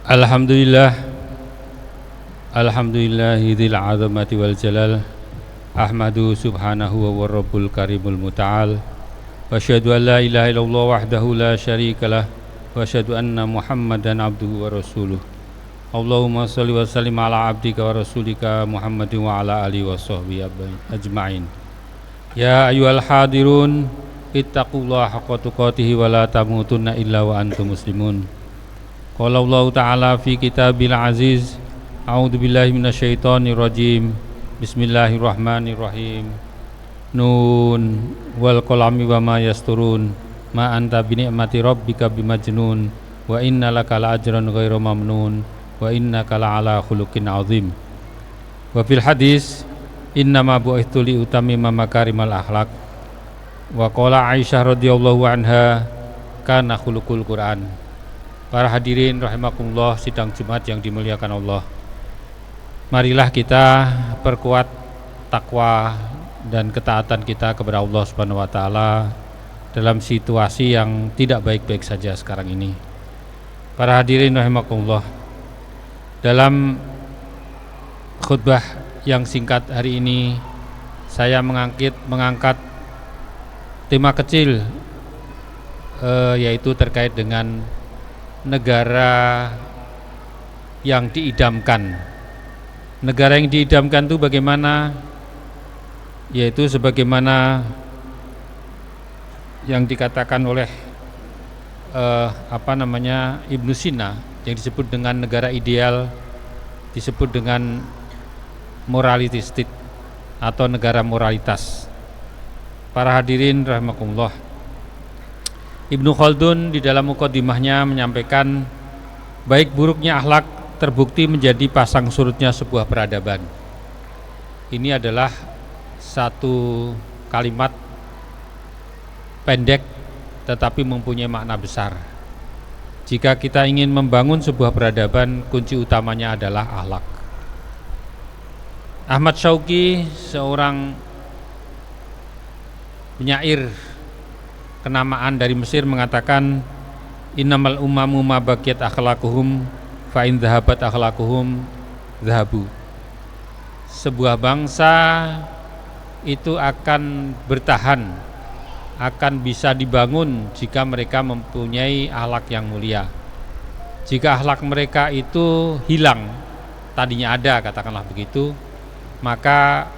Alhamdulillah, alhamdulillahil azamati wal jalal. Ahmadu subhanahu wa rabbul karimul muta'al. Wa asyhadu an la ilaha illallah wahdahu la syarikalah. Wa asyhadu anna Muhammadan abduhu wa rasuluh. Allahumma shalli wa sallim ala abdika wa rasulika Muhammadin wa ala alihi wa sahbihi ajma'in. Ya ayyuhal hadirun, ittaqullaha haqqa tuqatih wa la tamutunna illa wa antum muslimun. Qala Allah Ta'ala fi kitabil aziz. A'udzu billahi minasyaitonir rajim. Bismillahirrahmanirrahim. Nun wal qalami wa ma yasturun. Ma anta bi ni'mati rabbika bimajnun. Wa inna laka la'ajran ghairu mamnun. Wa innaka la'ala khuluqin azim. Wa fil hadis innama bu'ithtu li utammima makarimal akhlaq. Wa qala Aisyah radhiyallahu anha kana khuluqul Qur'an. Para hadirin rahimakumullah, sidang Jumat yang dimuliakan Allah. Marilah kita perkuat takwa dan ketaatan kita kepada Allah Subhanahu wa taala dalam situasi yang tidak baik-baik saja sekarang ini. Para hadirin rahimakumullah, dalam khutbah yang singkat hari ini saya mengangkat tema kecil, yaitu terkait dengan negara yang diidamkan. Negara yang diidamkan itu bagaimana? Yaitu sebagaimana yang dikatakan oleh Ibnu Sina, yang disebut dengan negara ideal, disebut dengan morality state atau negara moralitas. Para hadirin rahimakumullah, Ibnu Khaldun di dalam muqaddimahnya menyampaikan baik buruknya akhlak terbukti menjadi pasang surutnya sebuah peradaban. Ini adalah satu kalimat pendek tetapi mempunyai makna besar. Jika kita ingin membangun sebuah peradaban, kunci utamanya adalah akhlak. Ahmad Syauqi, seorang penyair kenamaan dari Mesir, mengatakan innamal umamu ma baqiyat akhlaquhum fa in dhahabat akhlaquhum dhahabu. Sebuah bangsa itu akan bertahan, akan bisa dibangun jika mereka mempunyai akhlak yang mulia. Jika akhlak mereka itu hilang, tadinya ada, katakanlah begitu, maka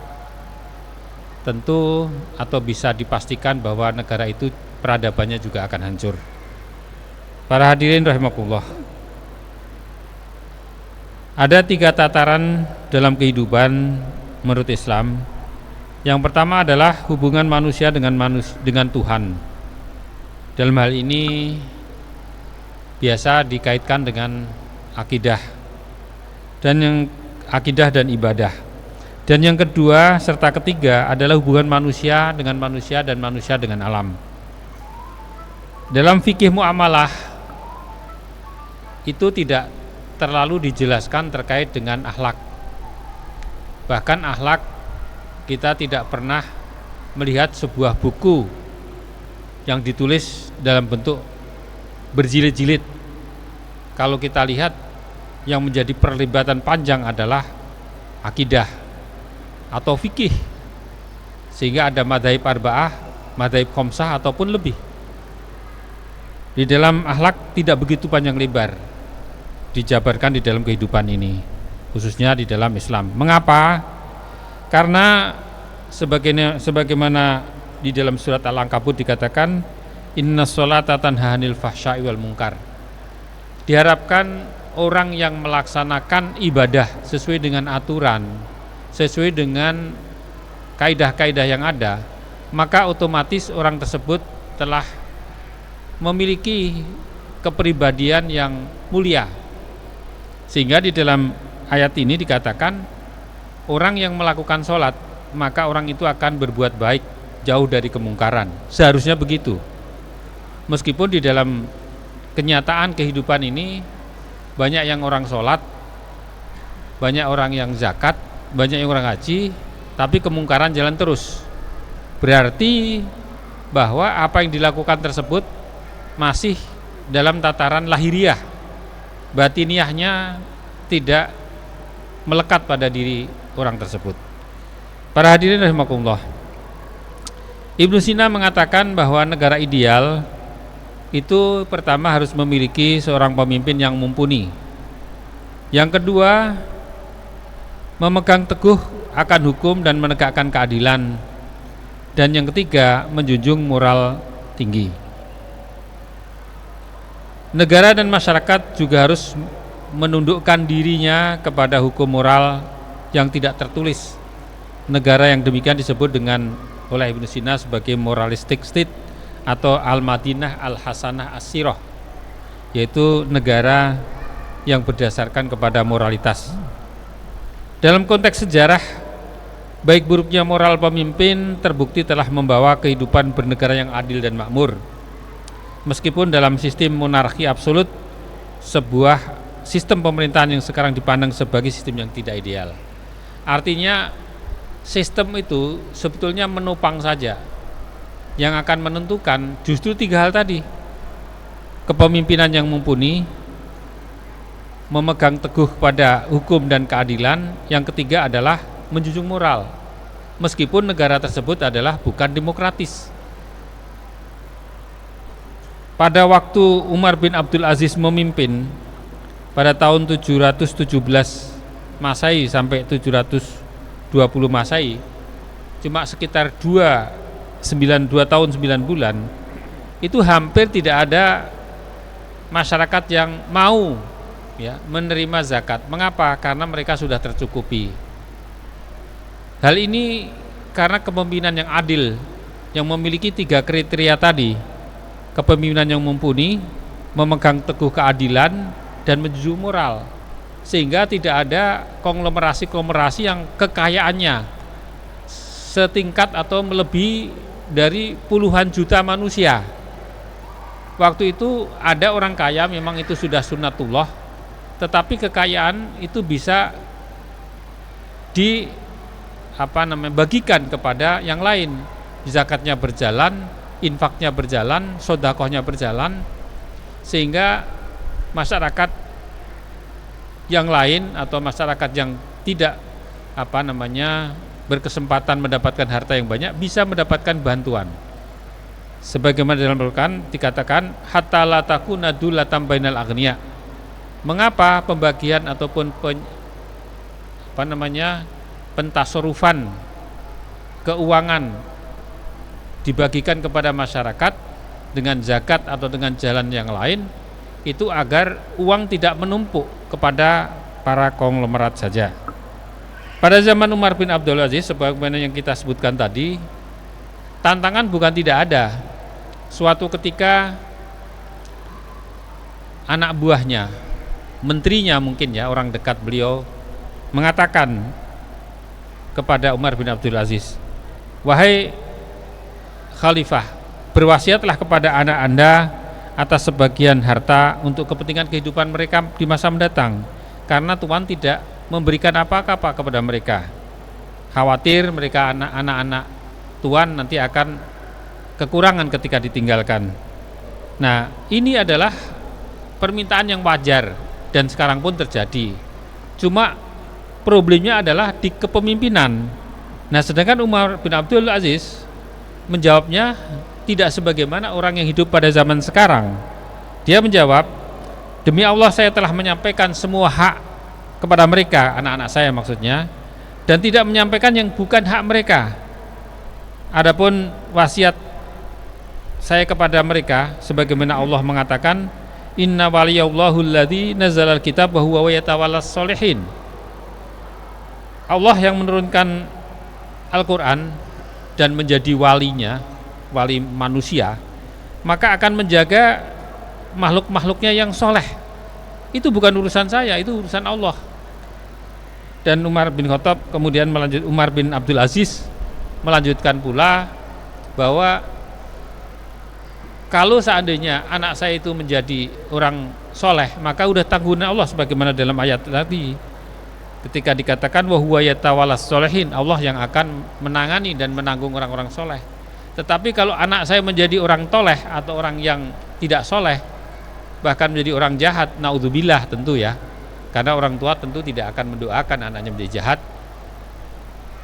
tentu atau bisa dipastikan bahwa negara itu peradabannya juga akan hancur. Para hadirin rahimakumullah, ada 3 tataran dalam kehidupan menurut Islam. Yang pertama adalah hubungan manusia dengan Tuhan. Dalam hal ini biasa dikaitkan dengan akidah dan ibadah. Dan yang kedua serta ketiga adalah hubungan manusia dan manusia dengan alam. Dalam fikih muamalah itu tidak terlalu dijelaskan terkait dengan akhlak. Bahkan akhlak kita tidak pernah melihat sebuah buku yang ditulis dalam bentuk berjilid-jilid. Kalau kita lihat yang menjadi perlibatan panjang adalah akidah atau fikih, sehingga ada madzhab arba'ah, madzhab khamsah ataupun lebih. Di dalam akhlak tidak begitu panjang lebar dijabarkan di dalam kehidupan ini, khususnya di dalam Islam. Mengapa? Karena sebagaimana di dalam surat Al-Ankabut dikatakan innas sholata tanha 'anil fahsya'i wal munkar. Diharapkan orang yang melaksanakan ibadah sesuai dengan aturan, sesuai dengan kaidah-kaidah yang ada, maka otomatis orang tersebut telah memiliki kepribadian yang mulia. Sehingga di dalam ayat ini dikatakan orang yang melakukan sholat, maka orang itu akan berbuat baik, jauh dari kemungkaran. Seharusnya begitu. Meskipun di dalam kenyataan kehidupan ini banyak yang orang sholat, banyak orang yang zakat, banyak yang orang haji, tapi kemungkaran jalan terus. Berarti bahwa apa yang dilakukan tersebut masih dalam tataran lahiriah, batiniahnya tidak melekat pada diri orang tersebut. Para hadirin rahimakumullah, Ibnu Sina mengatakan bahwa negara ideal itu pertama harus memiliki seorang pemimpin yang mumpuni. Yang kedua, memegang teguh akan hukum dan menegakkan keadilan. Dan yang ketiga, menjunjung moral tinggi. Negara dan masyarakat juga harus menundukkan dirinya kepada hukum moral yang tidak tertulis. Negara yang demikian disebut dengan oleh Ibnu Sina sebagai moralistic state atau al-Madinah al-Hasanah as-Sirah, yaitu negara yang berdasarkan kepada moralitas. Dalam konteks sejarah, baik buruknya moral pemimpin terbukti telah membawa kehidupan bernegara yang adil dan makmur. Meskipun dalam sistem monarki absolut, sebuah sistem pemerintahan yang sekarang dipandang sebagai sistem yang tidak ideal. Artinya sistem itu sebetulnya menopang saja. Yang akan menentukan justru tiga hal tadi: kepemimpinan yang mumpuni, memegang teguh pada hukum dan keadilan, yang ketiga adalah menjunjung moral, meskipun negara tersebut adalah bukan demokratis. Pada waktu Umar bin Abdul Aziz memimpin pada tahun 717 Masehi sampai 720 Masehi, cuma sekitar 2 tahun 9 bulan, itu hampir tidak ada masyarakat yang mau menerima zakat. Mengapa? Karena mereka sudah tercukupi. Hal ini karena kepemimpinan yang adil, yang memiliki 3 kriteria tadi: kepemimpinan yang mumpuni, memegang teguh keadilan, dan menjunjung moral, sehingga tidak ada konglomerasi yang kekayaannya setingkat atau melebihi dari puluhan juta manusia. Waktu itu ada orang kaya, memang itu sudah sunnatullah, tetapi kekayaan itu bisa bagikan kepada yang lain. Zakatnya berjalan, infaknya berjalan, sedekahnya berjalan, sehingga masyarakat yang lain atau masyarakat yang tidak berkesempatan mendapatkan harta yang banyak bisa mendapatkan bantuan. Sebagaimana dalam Al-Qur'an dikatakan hatta la takuna dulatan bainal aghniya. Mengapa pembagian ataupun pentasarufan keuangan dibagikan kepada masyarakat dengan zakat atau dengan jalan yang lain? Itu agar uang tidak menumpuk kepada para konglomerat saja. Pada zaman Umar bin Abdul Aziz, sebagaimana yang kita sebutkan tadi, tantangan bukan tidak ada. Suatu ketika anak buahnya, menterinya mungkin orang dekat beliau, mengatakan kepada Umar bin Abdul Aziz, "Wahai Khalifah, berwasiatlah kepada anak Anda atas sebagian harta untuk kepentingan kehidupan mereka di masa mendatang, karena Tuhan tidak memberikan apa-apa kepada mereka. Khawatir mereka anak-anak Tuhan nanti akan kekurangan ketika ditinggalkan." Nah, ini adalah permintaan yang wajar dan sekarang pun terjadi. Cuma problemnya adalah di kepemimpinan. Nah, sedangkan Umar bin Abdul Aziz menjawabnya tidak sebagaimana orang yang hidup pada zaman sekarang. Dia menjawab, "Demi Allah, saya telah menyampaikan semua hak kepada mereka," anak-anak saya maksudnya, "dan tidak menyampaikan yang bukan hak mereka. Adapun wasiat saya kepada mereka, sebagaimana Allah mengatakan, inna waliyallahu alladzi nazzalal kitab wa huwa yatawallas sholihin." Allah yang menurunkan Al-Quran dan menjadi walinya, wali manusia, maka akan menjaga makhluk-makhluknya yang soleh. Itu bukan urusan saya, itu urusan Allah. Dan Umar bin Khattab kemudian Umar bin Abdul Aziz melanjutkan pula bahwa kalau seandainya anak saya itu menjadi orang soleh, maka udah tanggungan Allah, sebagaimana dalam ayat tadi ketika dikatakan wa huwa yatawallas sholihin, Allah yang akan menangani dan menanggung orang-orang soleh. Tetapi kalau anak saya menjadi orang toleh atau orang yang tidak soleh, bahkan menjadi orang jahat, naudzubillah tentu ya. Karena orang tua tentu tidak akan mendoakan anaknya menjadi jahat.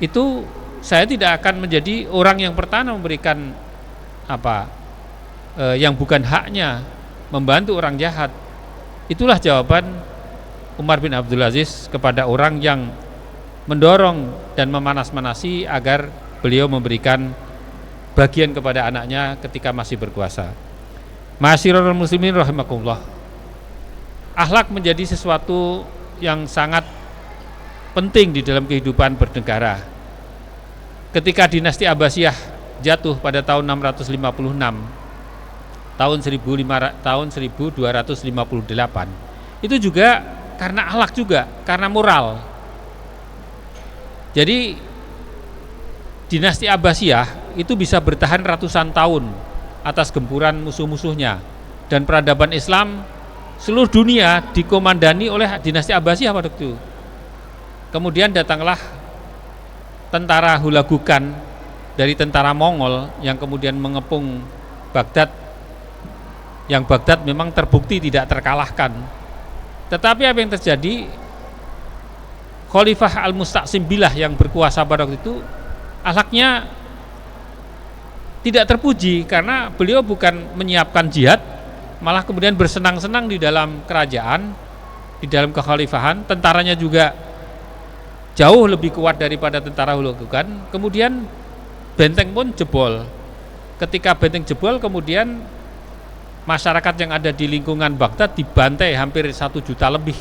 Itu saya tidak akan menjadi orang yang pertama memberikan yang bukan haknya, membantu orang jahat. Itulah jawaban Umar bin Abdul Aziz kepada orang yang mendorong dan memanas-manasi agar beliau memberikan bagian kepada anaknya ketika masih berkuasa. Ma'asyiral muslimin rahimakumullah. Akhlak menjadi sesuatu yang sangat penting di dalam kehidupan bernegara. Ketika dinasti Abbasiyah jatuh pada tahun 656, tahun 1258, itu juga karena akhlak juga, karena moral. Jadi dinasti Abbasiyah itu bisa bertahan ratusan tahun atas gempuran musuh-musuhnya, dan peradaban Islam seluruh dunia dikomandani oleh dinasti Abbasiyah pada waktu itu. Kemudian datanglah tentara Hulagukan dari tentara Mongol yang kemudian mengepung Baghdad, yang Baghdad memang terbukti tidak terkalahkan. Tetapi apa yang terjadi? Khalifah Al-Mustaqsim Billah yang berkuasa pada waktu itu, akhlaknya tidak terpuji karena beliau bukan menyiapkan jihad, malah kemudian bersenang-senang di dalam kerajaan, di dalam kekhalifahan. Tentaranya juga jauh lebih kuat daripada tentara Hulagukan. Kemudian benteng pun jebol. Ketika benteng jebol, kemudian masyarakat yang ada di lingkungan Baghdad dibantai hampir 1 juta lebih.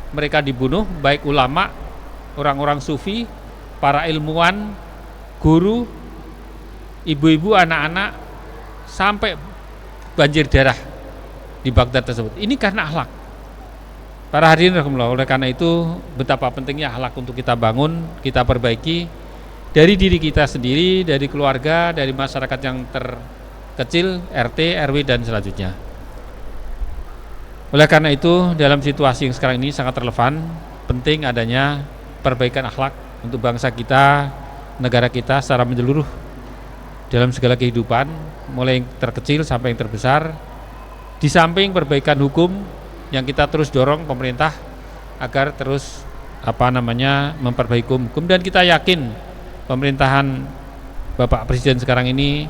Mereka dibunuh, baik ulama, orang-orang sufi, para ilmuwan, guru, ibu-ibu, anak-anak, sampai banjir darah di Baghdad tersebut. Ini karena akhlak. Para hadirin rahimakumullah, oleh karena itu betapa pentingnya akhlak untuk kita bangun, kita perbaiki dari diri kita sendiri, dari keluarga, dari masyarakat yang terkecil, RT, RW dan selanjutnya. Oleh karena itu dalam situasi yang sekarang ini sangat relevan, penting adanya perbaikan akhlak untuk bangsa kita, negara kita secara menyeluruh dalam segala kehidupan, mulai yang terkecil sampai yang terbesar. Di samping perbaikan hukum yang kita terus dorong pemerintah agar terus memperbaiki hukum, dan kita yakin pemerintahan Bapak Presiden sekarang ini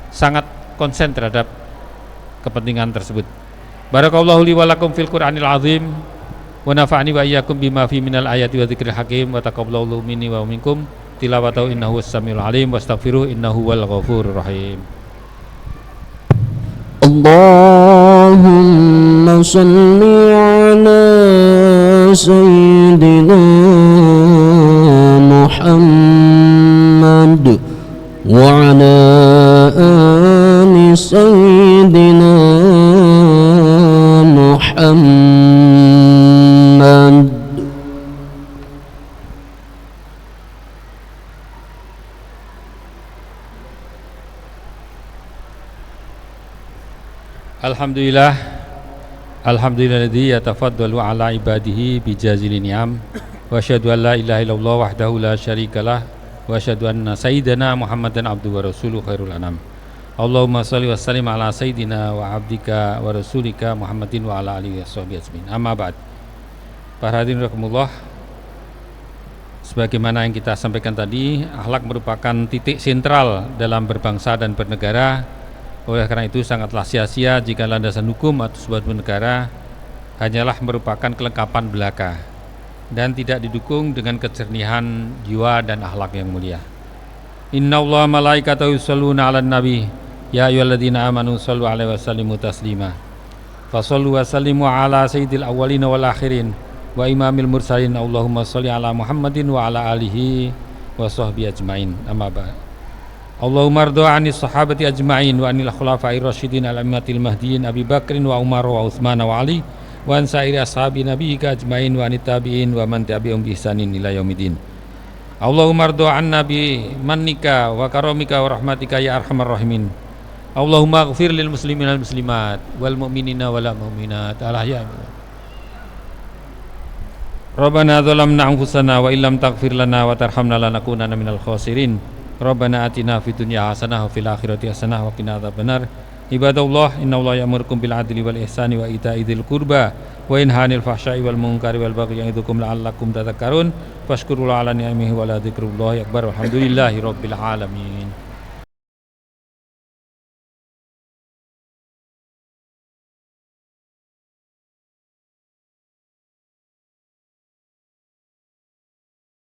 sangat konsen terhadap kepentingan tersebut. Barakallahu li wa lakum fil Qur'anil azim wa nafa'ani wa iyyakum bima fi minal ayati wa dzikril hakim wa taqabbalallahu minni wa minkum tilawatahu innahu was-samiul alim wastaghfiruh innahu wal ghafurur rahim. Allahumma salli ala sayyidina Muhammad wa ala ali sayyidina Muhammad. Alhamdulilladzi yatafaddalu ala ibadihi bijazilin ni'am wa asyhadu an la ilaha illallah wahdahu la syarikalah wa asyhadu anna sayyidana Muhammadan abduhu wa rasuluhu khairul anam. Allahumma shalli wa sallim ala sayyidina wa abdika wa rasulika Muhammadin wa ala alihi washabihi ajmain. Amma ba'd. Para hadirin rahimakumullah, sebagaimana yang kita sampaikan tadi, akhlak merupakan titik sentral dalam berbangsa dan bernegara. Oleh karena itu sangatlah sia-sia jika landasan hukum atau sebuah negara hanyalah merupakan kelengkapan belaka dan tidak didukung dengan kejernihan jiwa dan akhlak yang mulia. Innallaha malaikatahu yusholluna 'alan nabi ya ayyuhalladzina amanu shallu 'alaihi wa sallimu taslima. Fashallu wa sallimu ala sayyidil awwalin wal akhirin wa imamil mursalin. Allahumma shalli ala Muhammadin wa ala alihi wa sahbihi ajmain. Amma ba'd. Allahumma rda' 'anis sahabati ajma'in wa 'anil khulafa'ir rasyidin al-a'immatil mahdiyyin Abi Bakrin wa Umar wa Utsman wa Ali wa an sa'iri ashabi nabiyyika ajma'in wa anit tabi'in wa man tabi'ahum bi ihsanin ila yaumiddin. Allahumma rda' 'anna bi mannika wa karamika wa rahmatika ya arhamar rahimin. Allahumma ighfir lil muslimin wal muslimat wal mu'minina wal mu'minat al-ahya'i. Rabbana dzalamna anfusana wa illam taghfir lana wa tarhamna lanakunanna minal khasirin. Rabbana atina fid dunya hasanah wa fil akhirati hasanah wa qina adzabannar. Ibadallah, innallaha ya'murukum bil adli wal ihsani wa ita'i dzil qurba wa yanha 'anil fahsya'i wal munkari wal baghi ya'idukum la'allakum tadhakkarun. Fashkurullaha 'ala ni'amihi wa la dzikrullahi akbar. Walhamdulillahi rabbil alamin.